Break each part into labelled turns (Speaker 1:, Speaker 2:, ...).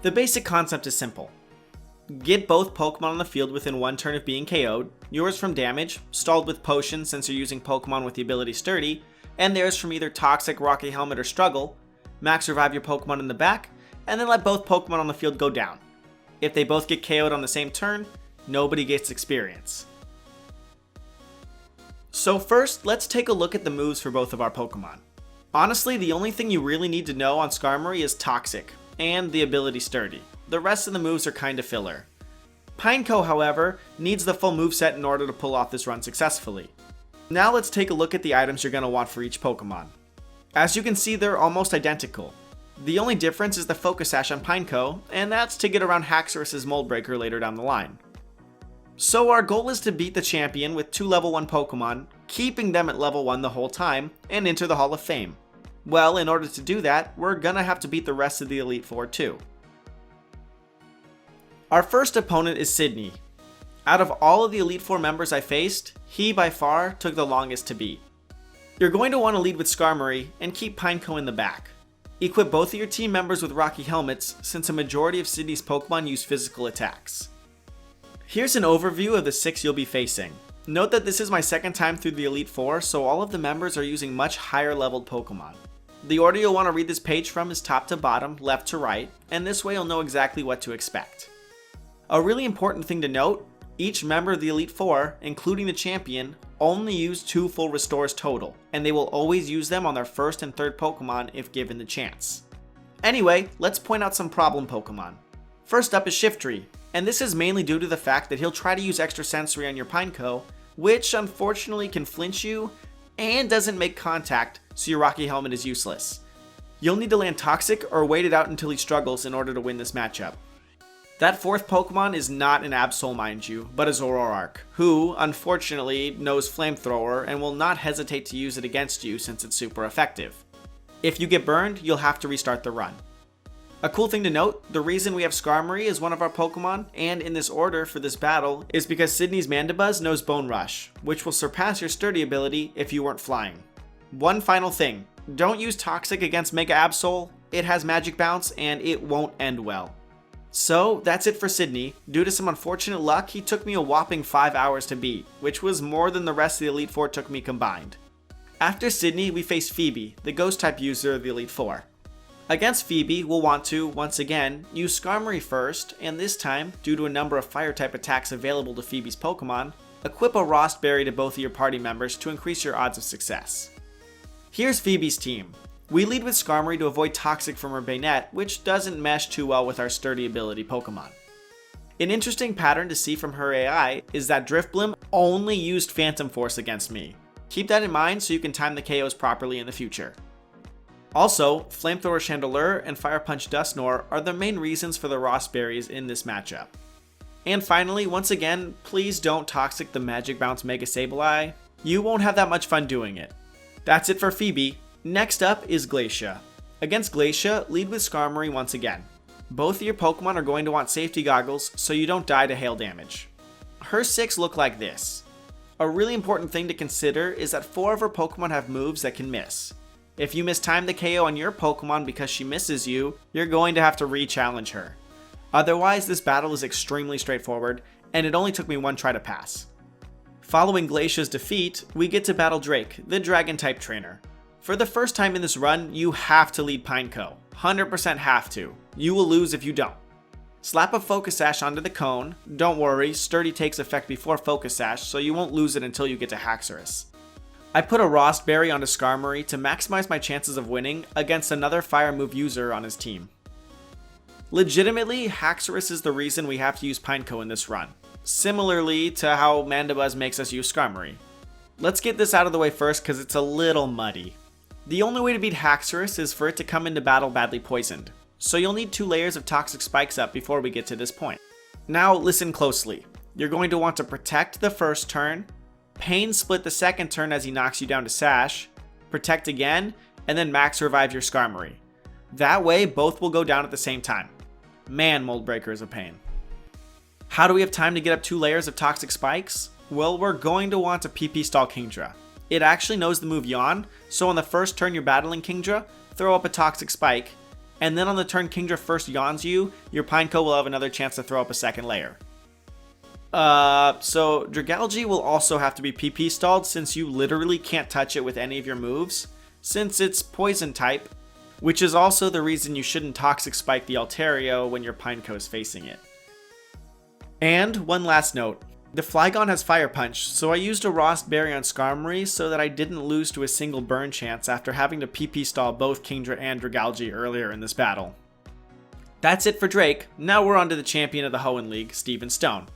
Speaker 1: The basic concept is simple. Get both Pokemon on the field within one turn of being KO'd, yours from damage, stalled with Potion since you're using Pokemon with the ability Sturdy, and theirs from either Toxic, Rocky Helmet, or Struggle. Max revive your Pokemon in the back, and then let both Pokemon on the field go down. If they both get KO'd on the same turn, nobody gets experience. So first, let's take a look at the moves for both of our Pokemon. Honestly, the only thing you really need to know on Skarmory is Toxic, and the ability Sturdy. The rest of the moves are kinda filler. Pineco, however, needs the full moveset in order to pull off this run successfully. Now let's take a look at the items you're going to want for each Pokemon. As you can see, they're almost identical. The only difference is the Focus Sash on Pineco, and that's to get around Haxorus's Mold Breaker later down the line. So our goal is to beat the champion with 2 level 1 Pokemon, keeping them at level 1 the whole time, and enter the Hall of Fame. Well, in order to do that, we're gonna have to beat the rest of the Elite Four too. Our first opponent is Sydney. Out of all of the Elite Four members I faced, he by far took the longest to beat. You're going to want to lead with Skarmory and keep Pineco in the back. Equip both of your team members with Rocky Helmets since a majority of Sydney's Pokemon use physical attacks. Here's an overview of the 6 you'll be facing. Note that this is my second time through the Elite Four, so all of the members are using much higher leveled Pokemon. The order you'll want to read this page from is top to bottom, left to right, and this way you'll know exactly what to expect. A really important thing to note, each member of the Elite Four, including the champion, only use 2 full restores total, and they will always use them on their first and third Pokemon if given the chance. Anyway, let's point out some problem Pokemon. First up is Shiftry, and this is mainly due to the fact that he'll try to use Extra Sensory on your Pineco, which unfortunately can flinch you, and doesn't make contact, so your Rocky Helmet is useless. You'll need to land Toxic or wait it out until he struggles in order to win this matchup. That fourth Pokemon is not an Absol, mind you, but a Zoroark, who, unfortunately, knows Flamethrower and will not hesitate to use it against you since it's super effective. If you get burned, you'll have to restart the run. A cool thing to note, the reason we have Skarmory as one of our Pokemon, and in this order for this battle, is because Sydney's Mandibuzz knows Bone Rush, which will surpass your Sturdy ability if you weren't flying. One final thing, don't use Toxic against Mega Absol, it has Magic Bounce and it won't end well. So that's it for Sydney. Due to some unfortunate luck, he took me a whopping 5 hours to beat, which was more than the rest of the Elite Four took me combined. After Sydney, we face Phoebe, the Ghost type user of the Elite Four. Against Phoebe, we'll want to, once again, use Skarmory first, and this time, due to a number of fire type attacks available to Phoebe's Pokemon, equip a Rost Berry to both of your party members to increase your odds of success. Here's Phoebe's team. We lead with Skarmory to avoid Toxic from her Bayonet, which doesn't mesh too well with our Sturdy ability Pokemon. An interesting pattern to see from her AI is that Drifblim only used Phantom Force against me. Keep that in mind so you can time the KOs properly in the future. Also, Flamethrower Chandelure and Fire Punch Dusknoir are the main reasons for the Rost Berries in this matchup. And finally, once again, please don't Toxic the Magic Bounce Mega Sableye. You won't have that much fun doing it. That's it for Phoebe. Next up is Glacier. Against Glacier, lead with Skarmory once again. Both of your Pokemon are going to want safety goggles so you don't die to hail damage. Her 6 look like this. A really important thing to consider is that 4 of her Pokemon have moves that can miss. If you mistime the KO on your Pokemon because she misses you, you're going to have to re-challenge her. Otherwise, this battle is extremely straightforward, and it only took me 1 try to pass. Following Glacier's defeat, we get to battle Drake, the Dragon-type trainer. For the first time in this run, you have to lead Pineco. 100% have to. You will lose if you don't. Slap a Focus Sash onto the cone. Don't worry, Sturdy takes effect before Focus Sash, so you won't lose it until you get to Haxorus. I put a Rost Berry onto Skarmory to maximize my chances of winning against another Fire move user on his team. Legitimately, Haxorus is the reason we have to use Pineco in this run, similarly to how Mandibuzz makes us use Skarmory. Let's get this out of the way first because it's a little muddy. The only way to beat Haxorus is for it to come into battle badly poisoned, so you'll need 2 layers of Toxic Spikes up before we get to this point. Now listen closely. You're going to want to protect the first turn, Pain Split the second turn as he knocks you down to Sash, protect again, and then max revive your Skarmory. That way both will go down at the same time. Man, Mold Breaker is a pain. How do we have time to get up 2 layers of Toxic Spikes? Well, we're going to want to PP stall Kingdra. It actually knows the move Yawn, so on the first turn you're battling Kingdra, throw up a Toxic Spike, and then on the turn Kingdra first yawns you, your Pineco will have another chance to throw up a second layer. So Dragalge will also have to be PP stalled since you literally can't touch it with any of your moves, since it's poison type, which is also the reason you shouldn't Toxic Spike the Altaria when your Pineco is facing it. And one last note, the Flygon has Fire Punch, so I used a Rost Berry on Skarmory so that I didn't lose to a single burn chance after having to PP stall both Kingdra and Dragalge earlier in this battle. That's it for Drake, now we're on to the champion of the Hoenn League, Steven Stone.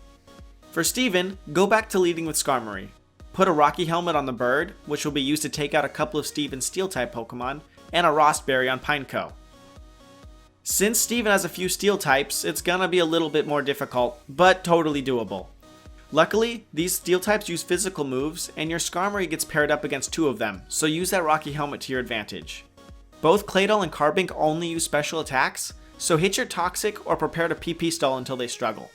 Speaker 1: For Steven, go back to leading with Skarmory. Put a Rocky Helmet on the bird, which will be used to take out a couple of Steven's Steel-type Pokemon, and a Rost Berry on Pineco. Since Steven has a few Steel types, it's gonna be a little bit more difficult, but totally doable. Luckily, these Steel types use physical moves, and your Skarmory gets paired up against 2 of them, so use that Rocky Helmet to your advantage. Both Claydol and Carbink only use special attacks, so hit your Toxic or prepare to PP stall until they struggle.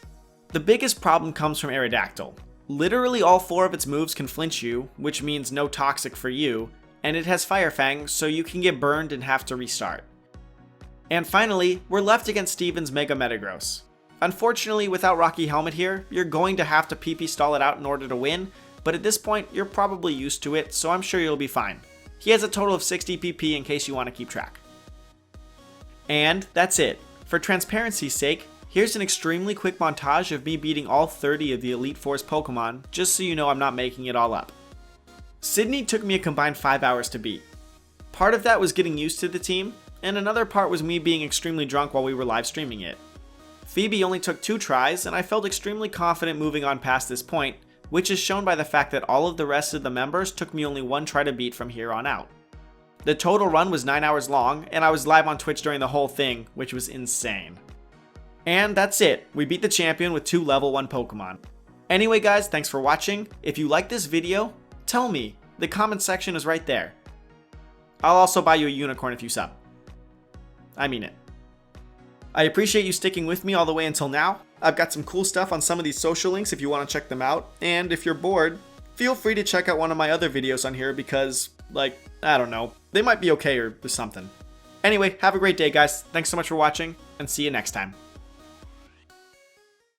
Speaker 1: The biggest problem comes from Aerodactyl. Literally all 4 of its moves can flinch you, which means no Toxic for you, and it has Fire Fang, so you can get burned and have to restart. And finally, we're left against Steven's Mega Metagross. Unfortunately, without Rocky Helmet here, you're going to have to PP stall it out in order to win, but at this point, you're probably used to it, so I'm sure you'll be fine. He has a total of 60 PP in case you want to keep track. And that's it. For transparency's sake, here's an extremely quick montage of me beating all 30 of the Elite Four's Pokemon, just so you know I'm not making it all up. Sydney took me a combined 5 hours to beat. Part of that was getting used to the team, and another part was me being extremely drunk while we were live streaming it. Phoebe only took 2 tries, and I felt extremely confident moving on past this point, which is shown by the fact that all of the rest of the members took me only 1 try to beat from here on out. The total run was 9 hours long, and I was live on Twitch during the whole thing, which was insane. And that's it, we beat the champion with 2 level 1 Pokemon. Anyway guys, thanks for watching. If you like this video, tell me, the comment section is right there. I'll also buy you a unicorn if you sub. I mean it. I appreciate you sticking with me all the way until now. I've got some cool stuff on some of these social links if you want to check them out, and if you're bored, feel free to check out one of my other videos on here because, like, I don't know, they might be okay or something. Anyway, have a great day guys, thanks so much for watching, and see you next time.